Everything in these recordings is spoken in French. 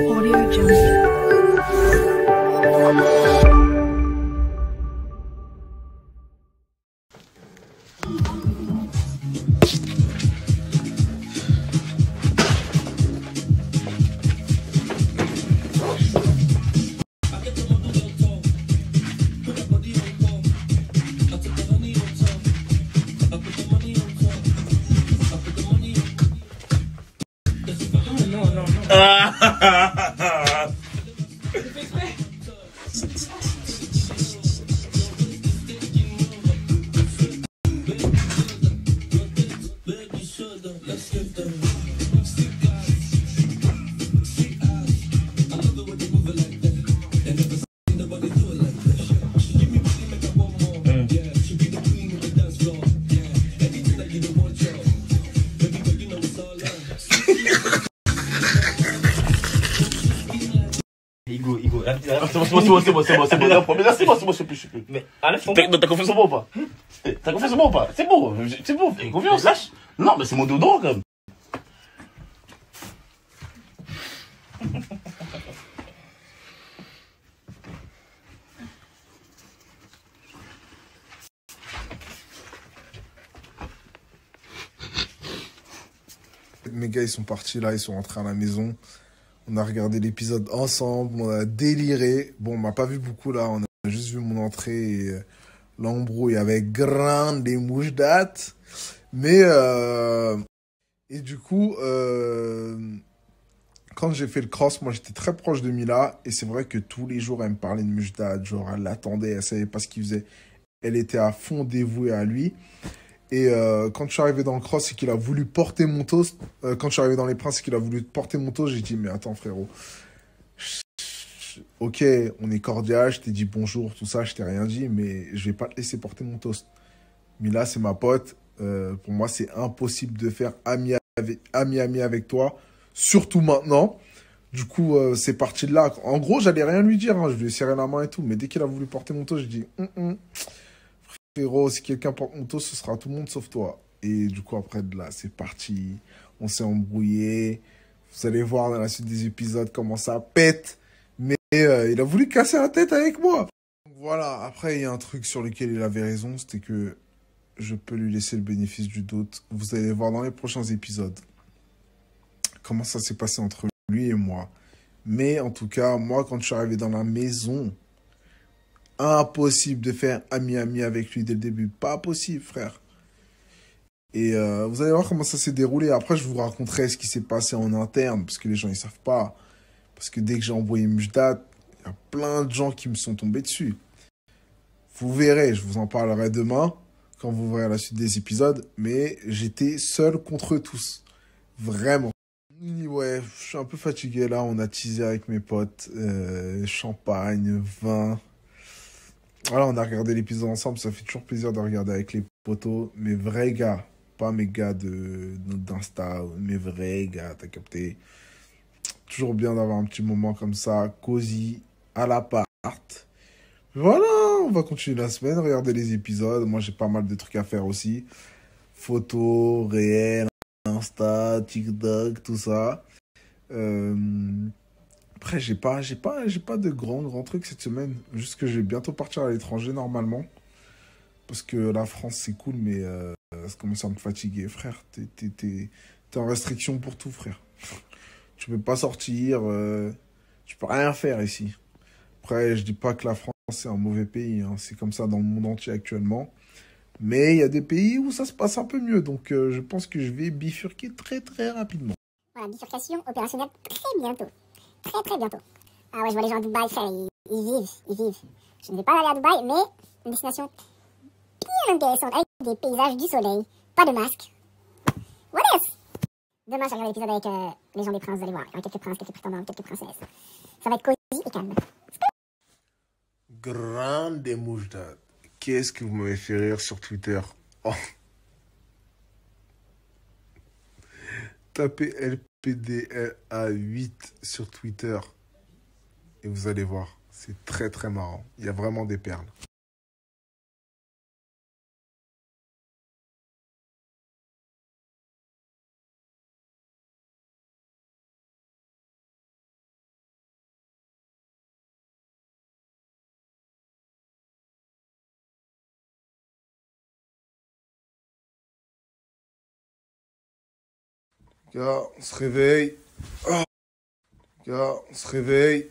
Audio Jungle. Igo. C'est bon. Non, mais là, c'est bon, je sais plus. Mais enlève ton T'as confiance en moi ou pas? T'as confiance en moi ou pas? C'est bon, fais confiance. Lâche. Non, mais c'est mon dodo, quand même. Mes gars, ils sont partis là, ils sont rentrés à la maison. On a regardé l'épisode ensemble, on a déliré. Bon, on m'a pas vu beaucoup là, on a juste vu mon entrée et l'embrouille avec grande des mouches dates. Mais, et du coup, quand j'ai fait le cross, moi j'étais très proche de Mila. Et c'est vrai que tous les jours, elle me parlait de mouches dates. Genre, elle l'attendait, elle savait pas ce qu'il faisait. Elle était à fond dévouée à lui. Et quand je suis arrivé dans le cross et qu'il a voulu porter mon toast, quand je suis arrivé dans les princes et qu'il a voulu porter mon toast, j'ai dit, mais attends frérot, ok, on est cordial, je t'ai dit bonjour, tout ça, je t'ai rien dit, mais je vais pas te laisser porter mon toast. Mais là, c'est ma pote, pour moi, c'est impossible de faire ami avec toi, surtout maintenant. Du coup, c'est parti de là. En gros, j'allais rien lui dire, hein, je lui ai serré la main et tout, mais dès qu'il a voulu porter mon toast, j'ai dit, frérot, si quelqu'un porte mon toast, ce sera tout le monde sauf toi. Et du coup, après de là, c'est parti. On s'est embrouillé. Vous allez voir dans la suite des épisodes comment ça pète. Mais il a voulu casser la tête avec moi. Donc voilà, après, il y a un truc sur lequel il avait raison. C'était que je peux lui laisser le bénéfice du doute. Vous allez voir dans les prochains épisodes comment ça s'est passé entre lui et moi. Mais en tout cas, moi, quand je suis arrivé dans la maison... Impossible de faire ami avec lui dès le début. Pas possible, frère. Et vous allez voir comment ça s'est déroulé. Après, je vous raconterai ce qui s'est passé en interne, parce que les gens, ils savent pas. Parce que dès que j'ai envoyé Mujdat, il y a plein de gens qui me sont tombés dessus. Vous verrez, je vous en parlerai demain, quand vous verrez la suite des épisodes. Mais j'étais seul contre eux tous. Vraiment. Ouais, je suis un peu fatigué là. On a teasé avec mes potes. Champagne, vin... Voilà, on a regardé l'épisode ensemble, ça fait toujours plaisir de regarder avec les potos. Mes vrais gars, pas mes gars d'Insta, mes vrais gars, t'as capté. Toujours bien d'avoir un petit moment comme ça, cosy, à l'appart. Voilà, on va continuer la semaine, regarder les épisodes. Moi, j'ai pas mal de trucs à faire aussi. Photos, réels, Insta, TikTok, tout ça. Après, j'ai pas de grands trucs cette semaine. Juste que je vais bientôt partir à l'étranger normalement. Parce que la France, c'est cool, mais ça commence à me fatiguer. Frère, t'es en restriction pour tout, frère. Tu peux pas sortir, tu peux rien faire ici. Après, je dis pas que la France, c'est un mauvais pays. Hein. C'est comme ça dans le monde entier actuellement. Mais il y a des pays où ça se passe un peu mieux. Donc, je pense que je vais bifurquer très rapidement. Voilà, bifurcation opérationnelle très bientôt. Très bientôt. Ah ouais, je vois les gens à Dubaï, frère, ils vivent. Je ne vais pas aller à Dubaï, mais une destination bien intéressante, avec des paysages, du soleil, pas de masque. What else? Demain, je regarde l'épisode avec les gens des princes, vous allez voir. Il y aura quelques princes, quelques prétendants, quelques princesses. Ça va être cosy et calme. Grande Moujdat. Qu'est-ce que vous m'avez fait rire sur Twitter? Oh. Tapez LPDLA8 sur Twitter et vous allez voir, c'est très marrant. Il y a vraiment des perles. Gars, on se réveille. Ah. Gars, on se réveille.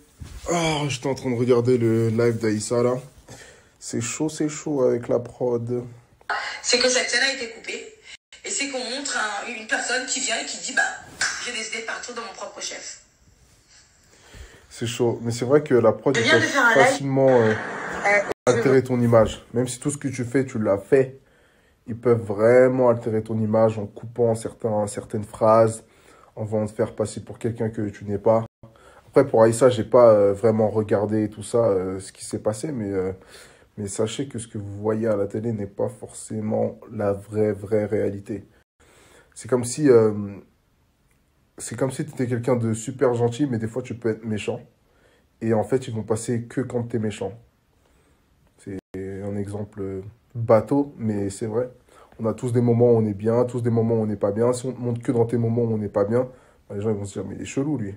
Ah, j'étais en train de regarder le live d'Aïssa là. C'est chaud avec la prod. C'est que cette scène a été coupée. Et c'est qu'on montre une personne qui vient et qui dit, bah, j'ai décidé de partir de mon propre chef. C'est chaud. Mais c'est vrai que la prod Je peut viens de faire un live. facilement altérer ton image. Même si tout ce que tu fais, tu l'as fait. Ils peuvent vraiment altérer ton image en coupant certaines phrases, en voulant te faire passer pour quelqu'un que tu n'es pas. Après, pour Aïssa, j'ai pas vraiment regardé tout ça, ce qui s'est passé, mais sachez que ce que vous voyez à la télé n'est pas forcément la vraie réalité. C'est comme si tu étais quelqu'un de super gentil, mais des fois tu peux être méchant. Et en fait, ils vont passer que quand tu es méchant. C'est un exemple bateau, mais c'est vrai. On a tous des moments où on est bien, tous des moments où on n'est pas bien. Si on te montre que dans tes moments où on n'est pas bien, bah, les gens ils vont se dire, mais il est chelou, lui.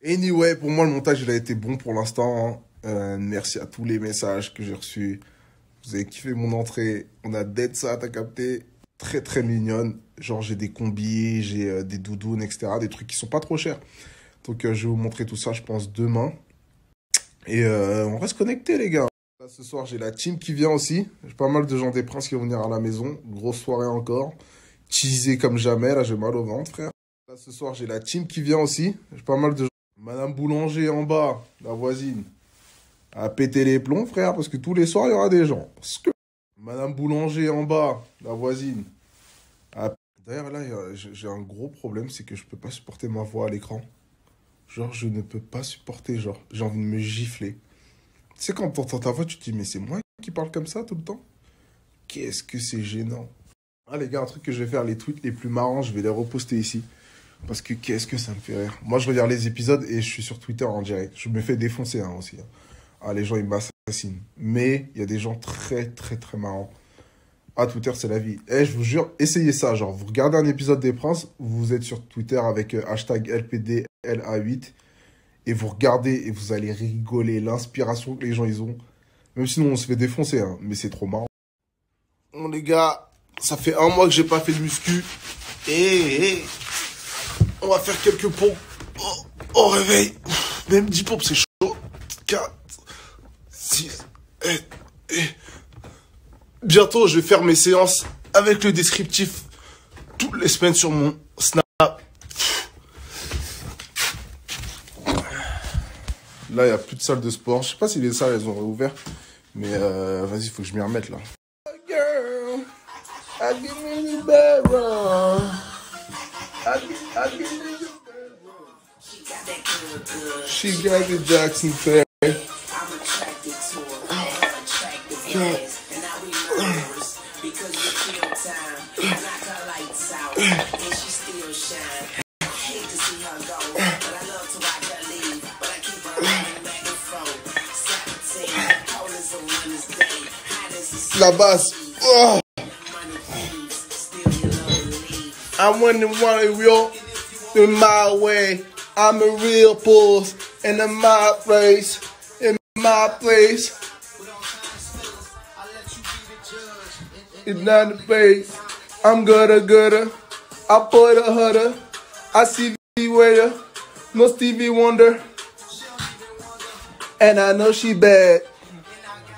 Anyway, pour moi, le montage, il a été bon pour l'instant. Hein. Merci à tous les messages que j'ai reçus. Vous avez kiffé mon entrée. On a Dead ça, t'as capté. Très mignonne. Genre, j'ai des combis, j'ai des doudounes, etc. Des trucs qui sont pas trop chers. Donc, je vais vous montrer tout ça, je pense, demain. Et on reste connectés, les gars. Là, ce soir, j'ai la team qui vient aussi. J'ai pas mal de gens des Princes qui vont venir à la maison. Grosse soirée encore. Cheesé comme jamais. Là, j'ai mal au ventre, frère. Là, ce soir, j'ai la team qui vient aussi. J'ai pas mal de gens. Madame Boulanger en bas, la voisine, a pété les plombs, frère, parce que tous les soirs, il y aura des gens. Madame Boulanger en bas, la voisine, a... D'ailleurs, là, j'ai un gros problème, c'est que je peux pas supporter ma voix à l'écran. Genre, je ne peux pas supporter, genre, j'ai envie de me gifler. Tu sais, quand t'entends ta voix, tu te dis, mais c'est moi qui parle comme ça tout le temps? Qu'est-ce que c'est gênant. Ah, les gars, un truc que je vais faire, les tweets les plus marrants, je vais les reposter ici. Parce que qu'est-ce que ça me fait rire. Moi, je regarde les épisodes et je suis sur Twitter en direct. Je me fais défoncer hein, aussi. Ah, les gens, ils m'assassinent. Mais il y a des gens très marrants. Ah, Twitter, c'est la vie. Eh, je vous jure, essayez ça. Genre, vous regardez un épisode des Princes, vous êtes sur Twitter avec hashtag LPDLA8 et vous regardez et vous allez rigoler. L'inspiration que les gens, ils ont. Même si nous, on se fait défoncer, hein, mais c'est trop marrant. Bon, les gars, ça fait 1 mois que j'ai pas fait de muscu. On va faire quelques pompes au réveil. Même 10 pompes, c'est chaud. 4, 6, et... Bientôt, je vais faire mes séances avec le descriptif toutes les semaines sur mon Snap. Là, il n'y a plus de salle de sport. Je sais pas si les salles, elles ont réouvert. Mais vas-y, il faut que je m'y remette, là. Girl, I give me the barrel. She got the Jackson Fair. La basse. Oh. I wouldn't want it real in my way. I'm a real boss and in my place, in my place. It's not the place. I'm gooder. I put a hutter. I see the waiter. No Stevie Wonder. And I know she bad.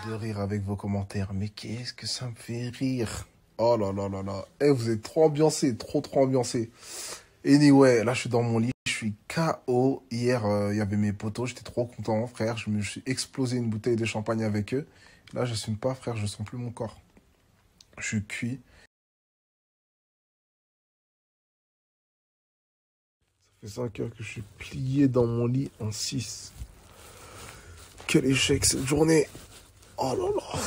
De rire avec vos commentaires, mais qu'est-ce que ça me fait rire. Oh là là là là. Eh, vous êtes trop ambiancés, trop ambiancés. Anyway, là je suis dans mon lit, je suis KO. Hier, il y avait mes potos, j'étais trop content, frère. Je me suis explosé une bouteille de champagne avec eux. Là, j'assume pas, frère, je sens plus mon corps. Je suis cuit. Ça fait 5 heures que je suis plié dans mon lit en 6. Quel échec cette journée. Oh là là.